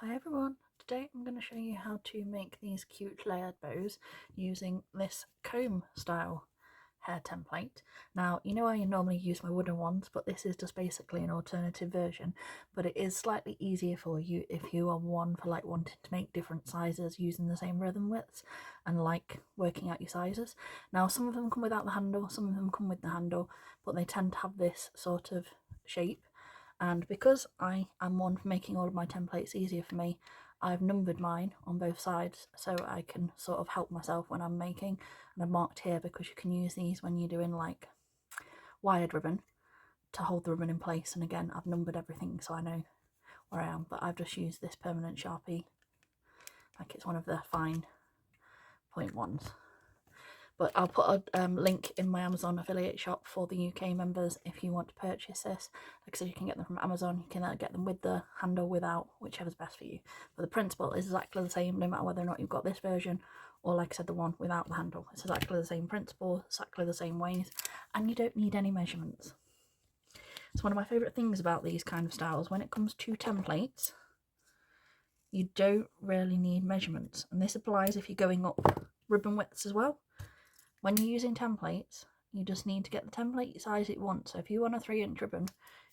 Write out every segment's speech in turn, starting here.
Hi everyone, today I'm going to show you how to make these cute layered bows using this comb style hair template. Now, you know I normally use my wooden ones, but this is just basically an alternative version, but it is slightly easier for you if you are one for like wanting to make different sizes using the same rhythm widths and like working out your sizes. Now, some of them come without the handle, some of them come with the handle, but they tend to have this sort of shape. And because I am one for making all of my templates easier for me, I've numbered mine on both sides so I can sort of help myself when I'm making. And I've marked here because you can use these when you're doing like wired ribbon to hold the ribbon in place. And again, I've numbered everything so I know where I am, but I've just used this permanent Sharpie, like it's one of the fine point ones. But I'll put a link in my Amazon affiliate shop for the UK members if you want to purchase this. Like I said, you can get them from Amazon, you can get them with the handle, without, whichever's best for you. But the principle is exactly the same no matter whether or not you've got this version or, like I said, the one without the handle. It's exactly the same principle, exactly the same ways, and you don't need any measurements. It's one of my favourite things about these kind of styles. When it comes to templates, you don't really need measurements, and this applies if you're going up ribbon widths as well. When you're using templates, you just need to get the template size you want. So if you want a 3-inch ribbon,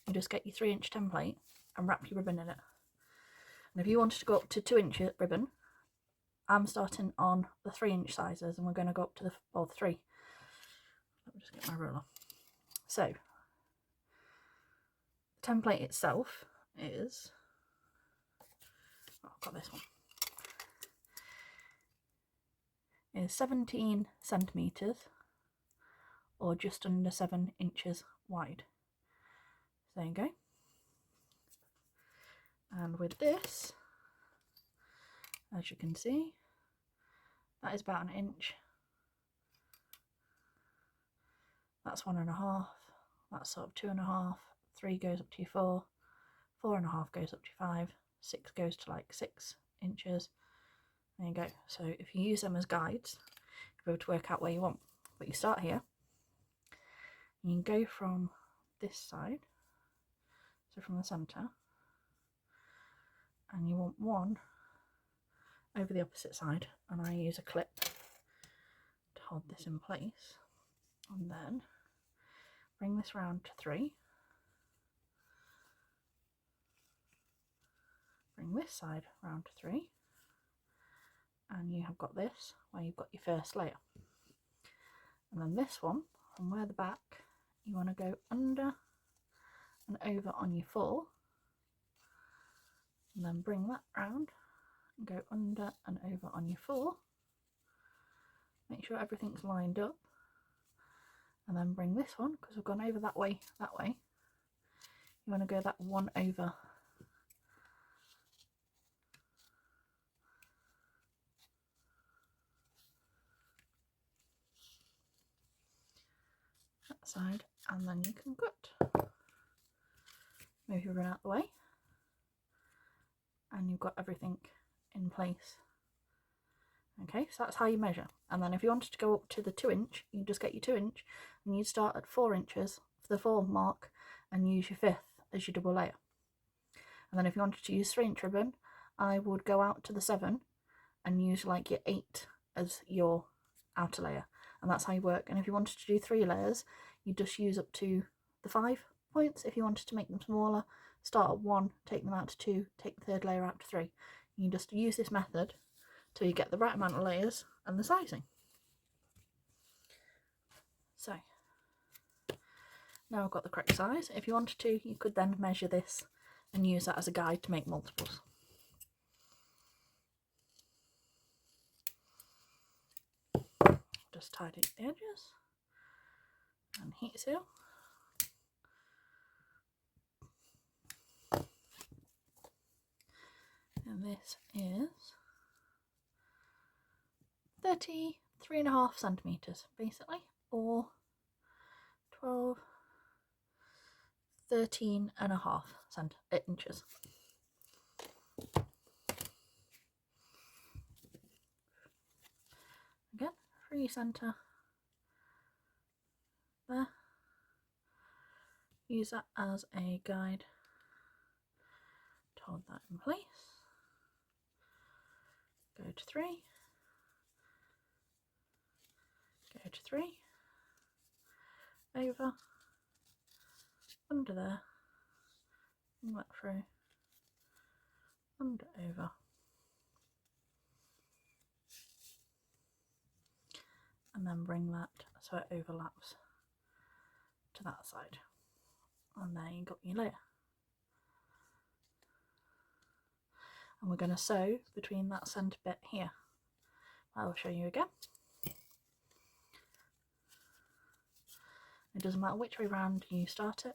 you just get your 3-inch template and wrap your ribbon in it. And if you wanted to go up to 2-inch ribbon, I'm starting on the 3-inch sizes and we're going to go up to the 3. Let me just get my ruler. So the template itself is, I've got this one, is 17 centimetres or just under 7 inches wide. So there you go. And with this, as you can see, that is about 1 inch. That's 1.5. That's sort of 2.5. 3 goes up to your 4. 4.5 goes up to 5. 6 goes to like 6 inches. There you go. So if you use them as guides, you'll be able to work out where you want. But you start here. You can go from this side, so from the centre, and you want one over the opposite side, and I use a clip to hold this in place, and then bring this round to 3, bring this side round to 3, and you have got this where you've got your first layer. And then this one, from where the back, you want to go under and over on your 4, and then bring that round and go under and over on your 4. Make sure everything's lined up, and then bring this one, because we've gone over that way, you want to go that one over. That side, and then you can cut. Move your ribbon out the way, and you've got everything in place. Okay, so that's how you measure. And then if you wanted to go up to the 2-inch, you just get your 2-inch and you'd start at 4 inches for the 4 mark and use your 5th as your double layer. And then if you wanted to use 3-inch ribbon, I would go out to the 7 and use like your 8 as your outer layer. And that's how you work. And if you wanted to do 3 layers, you just use up to the 5 points. If you wanted to make them smaller, start at 1, take them out to 2, take the 3rd layer out to 3. You just use this method till you get the right amount of layers and the sizing. So now I've got the correct size. If you wanted to, you could then measure this and use that as a guide to make multiples. Just tidy the edges and heat seal. And this is 33.5 centimetres basically, or 13.5 inches. Again, free centre there. Use that as a guide to hold that in place. to 3, go to 3, over, under there, bring that through, under, over, and then bring that so it overlaps to that side, and there you got your layer. And we're going to sew between that centre bit here. I'll show you again. It doesn't matter which way round you start it.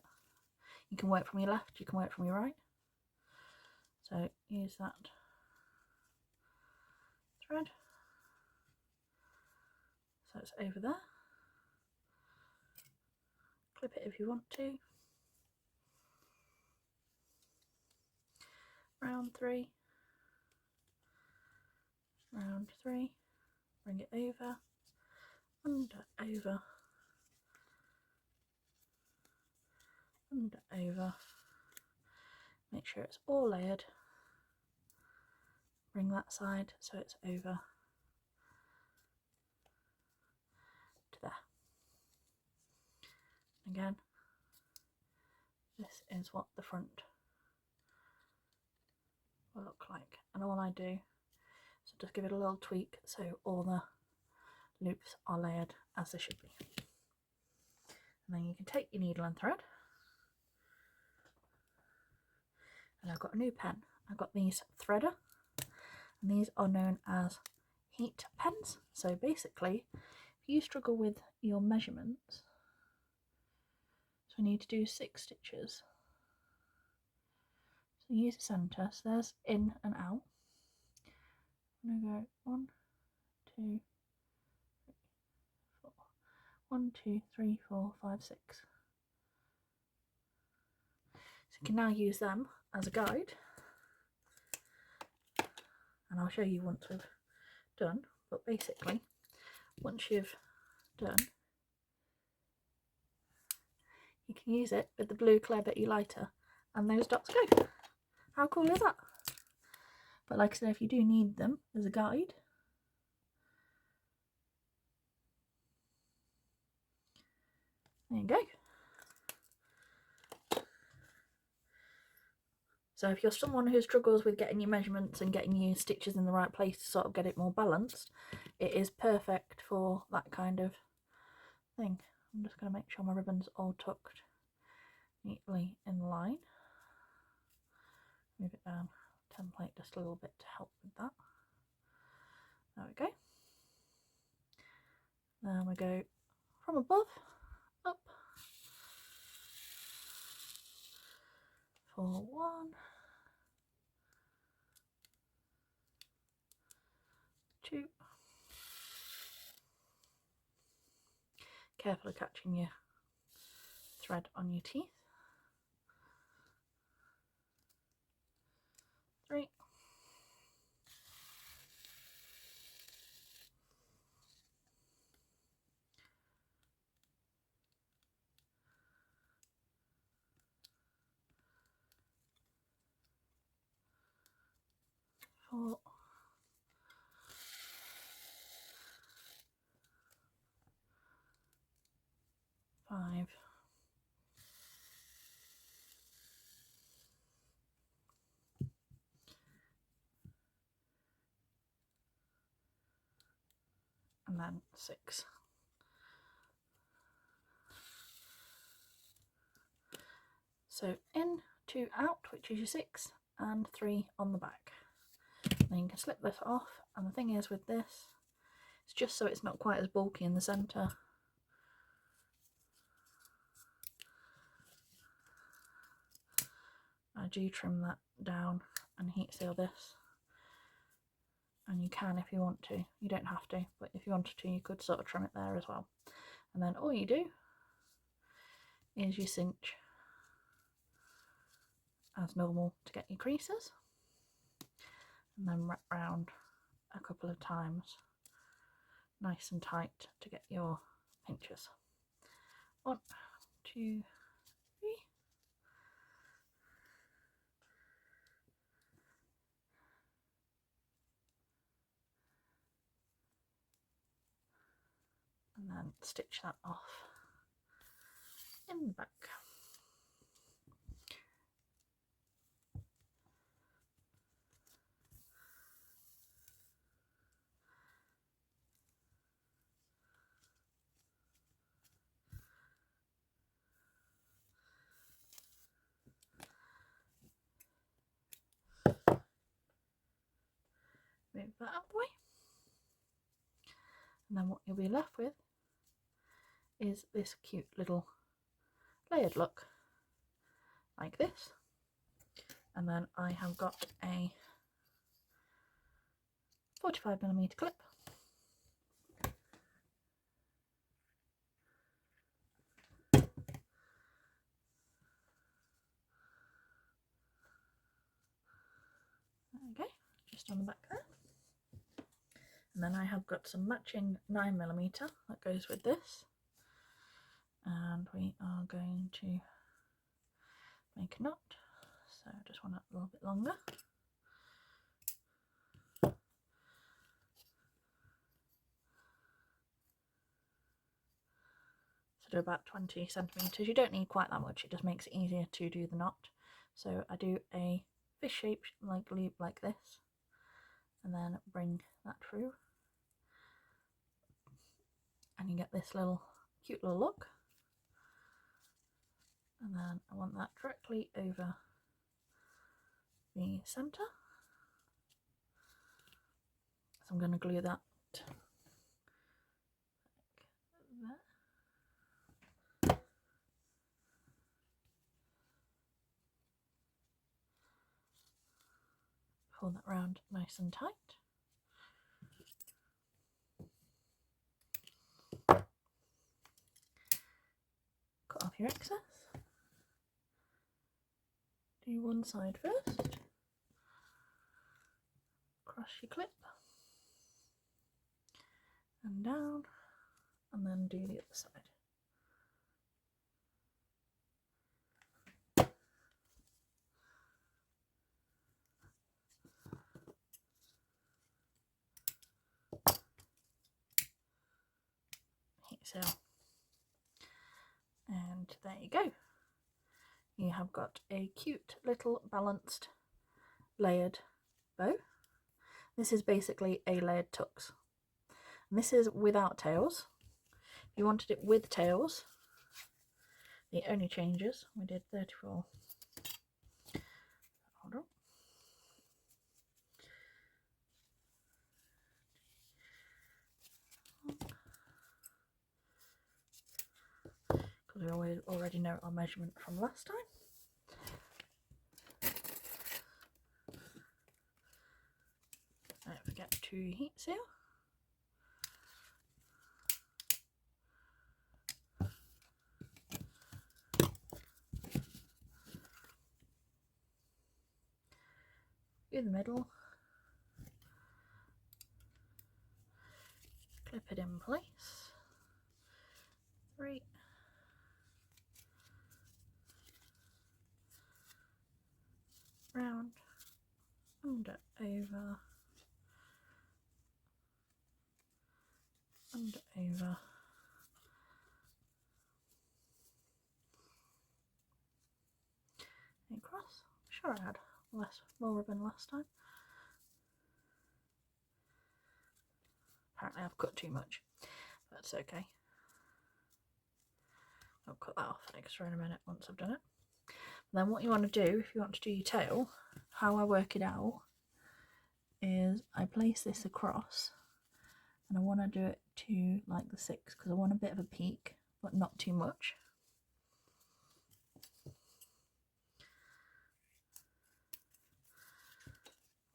You can work from your left, you can work from your right. So use that thread. So it's over there. Clip it if you want to. Round 3. Round 3. Bring it over. Under, over. Under, over. Make sure it's all layered. Bring that side so it's over to there. Again, this is what the front will look like, and all I do is just give it a little tweak so all the loops are layered as they should be. And then you can take your needle and thread, and I've got a new pen. I've got these threader, and these are known as heat pens. So basically, if you struggle with your measurements, so we need to do 6 stitches. So use the centre, so there's in and out. I'm going to go 1, 2, 3, 4. 1, 2, 3, 4, 5, 6. So you can now use them as a guide, and I'll show you once we've done. But basically, once you've done, you can use it with the blue clear bit you lighter, and those dots go. How cool is that? But like I said, if you do need them as a guide, there you go. So if you're someone who struggles with getting your measurements and getting your stitches in the right place to sort of get it more balanced, it is perfect for that kind of thing. I'm just going to make sure my ribbon's all tucked neatly in line. Move it down template just a little bit to help with that. There we go. Then we go from above up for 1, 2. Careful of catching your thread on your teeth. 3. 4. 5. 6. So in, 2 out, which is your 6, and 3 on the back. Then you can slip this off, and the thing is with this, it's just so it's not quite as bulky in the centre. I do trim that down and heat seal this, and you can if you want to. You don't have to, but if you wanted to, you could sort of trim it there as well. And then all you do is you cinch as normal to get your creases, and then wrap round a couple of times nice and tight to get your pinches. 1, 2, 3. and stitch that off in the back. Move that out of the way, and then what you'll be left with is this cute little layered look like this. And then I have got a 45mm clip, okay, just on the back there. And then I have got some matching 9mm that goes with this, and we are going to make a knot, so I just want it a little bit longer. So do about 20cm. You don't need quite that much, it just makes it easier to do the knot. So I do a fish shaped like loop like this, and then bring that through, and you get this little cute little look. And then I want that directly over the centre, so I'm going to glue that like there. Pull that round nice and tight. Cut off your excess. Do one side first. Cross your clip. And down. And then do the other side. So, and there you go. You have got a cute little balanced layered bow. This is basically a layered tux. And this is without tails. If you wanted it with tails, the only changes, we did 34. Hold on. Because we already know our measurement from last time. Don't forget to heat seal. In the middle, clip it in place. 3. Round, under, over, under, over, and across. Sure, I had more ribbon last time. Apparently I've cut too much, but that's okay. I'll cut that off extra in a minute once I've done it. And then what you want to do, if you want to do your tail, how I work it out is I place this across, and I want to do it to like the 6 because I want a bit of a peak, but not too much.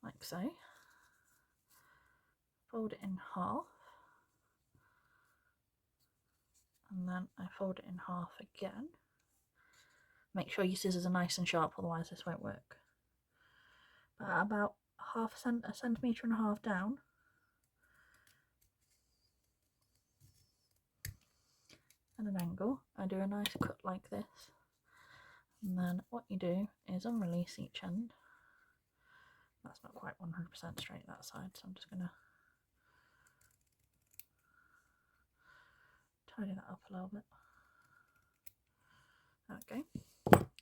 Like so. Fold it in half, and then I fold it in half again. Make sure your scissors are nice and sharp, otherwise this won't work. But about a centimetre and a half down, at an angle, I do a nice cut like this, and then what you do is unrelease each end. That's not quite 100% straight that side, so I'm just going to tidy that up a little bit. Okay.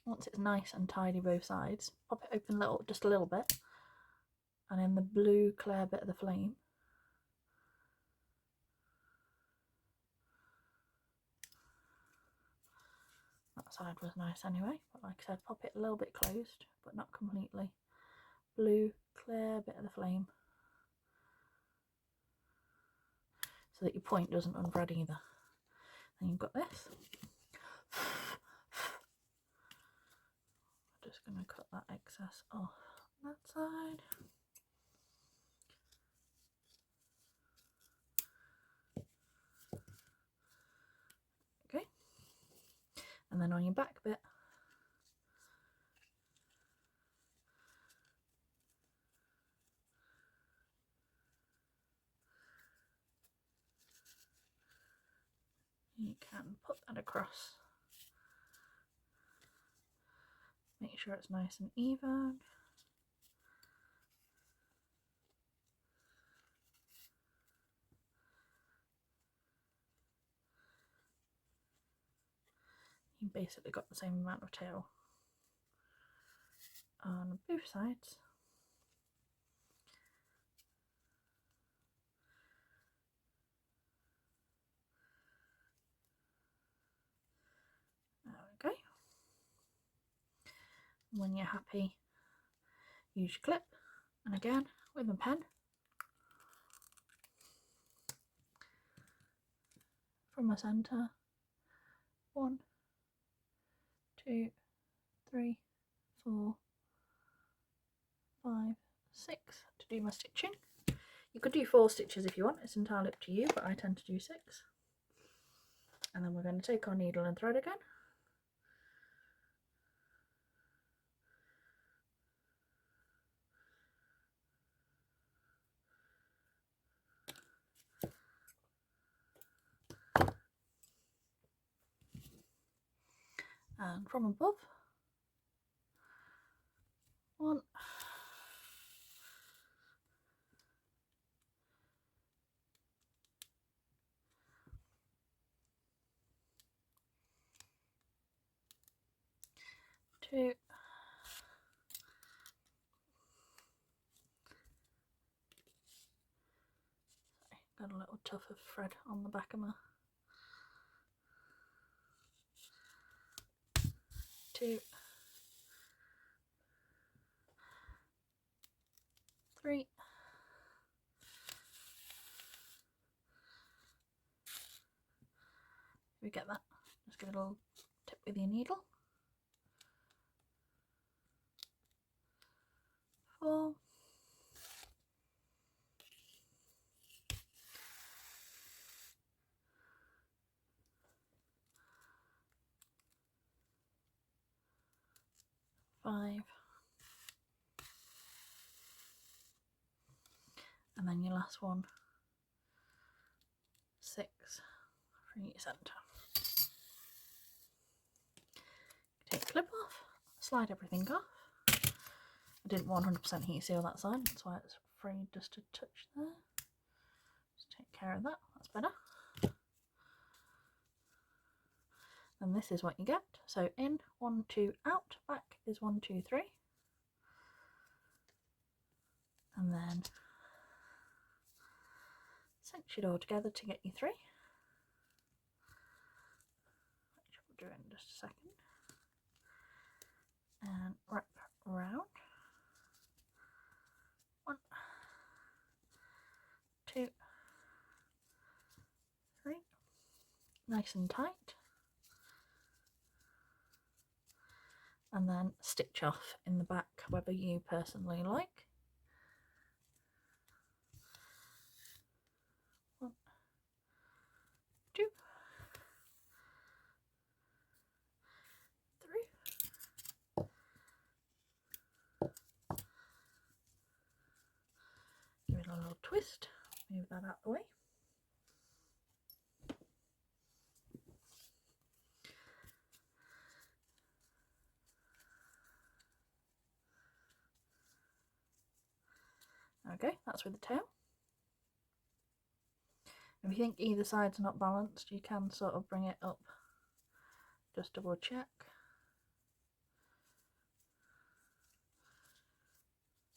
Once it's nice and tidy both sides, pop it open just a little bit, and in the blue clear bit of the flame, that side was nice anyway, but like I said, pop it a little bit closed, but not completely. Blue clear bit of the flame, so that your point doesn't unthread either. Then you've got this. I'm just going to cut that excess off that side. Okay, and then on your back bit, you can put that across. Make sure it's nice and even. You basically got the same amount of tail on both sides. There we go. When you're happy, use your clip, and again with a pen, from the centre, 1, 2, 3, 4, 5, 6 to do my stitching. You could do 4 stitches if you want, it's entirely up to you, but I tend to do 6. And then we're going to take our needle and thread again. And from above, 1, 2, 3, got a little tuft of thread on the back of my 2, 3, we get that, just give it a little tip with your needle, 4, 5, and then your last one, 6 from your centre. Take the clip off, slide everything off. I didn't 100% heat seal that side, that's why it's free just to touch there. Just take care of that, that's better. And this is what you get. So in, 1, 2, out, back is 1, 2, 3. And then cinch it all together to get you 3. Which we'll do in just a second. And wrap around. 1, 2, 3. Nice and tight. And then stitch off in the back whether you personally like. 1, 2, 3. Give it a little twist, move that out the way. Okay, that's with the tail. If you think either side's not balanced, you can sort of bring it up. Just double check.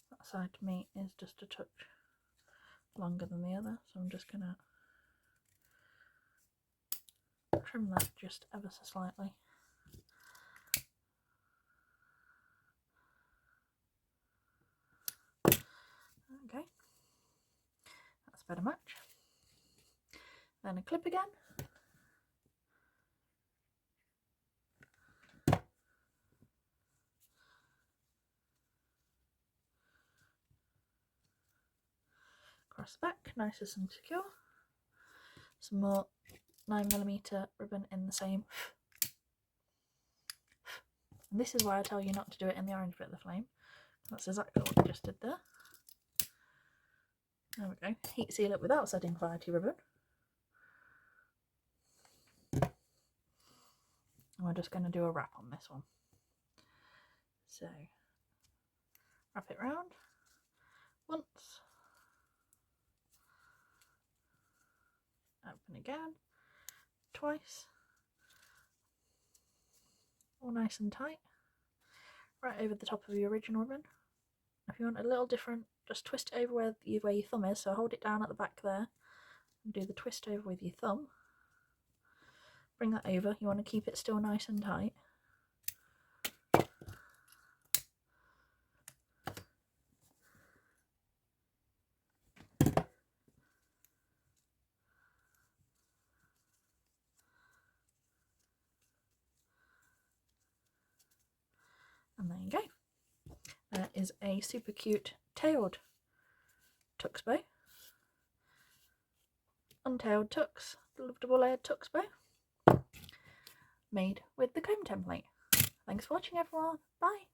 That side to me is just a touch longer than the other, so I'm just gonna trim that just ever so slightly. Okay, that's a better match. Then a clip again. Across the back, nice and secure. Some more 9mm ribbon in the same. And this is why I tell you not to do it in the orange bit of the flame. That's exactly what we just did there. There we go. Heat seal it without setting fire to ribbon. And we're just going to do a wrap on this one. So, wrap it round once. Open again. Twice. All nice and tight. Right over the top of your original ribbon. If you want a little different, just twist it over where your thumb is, so hold it down at the back there and do the twist over with your thumb. Bring that over, you want to keep it still nice and tight. And there you go. That is a super cute tailed tux bow. Untailed tux, double layered tux bow, made with the comb template. Thanks for watching everyone, bye!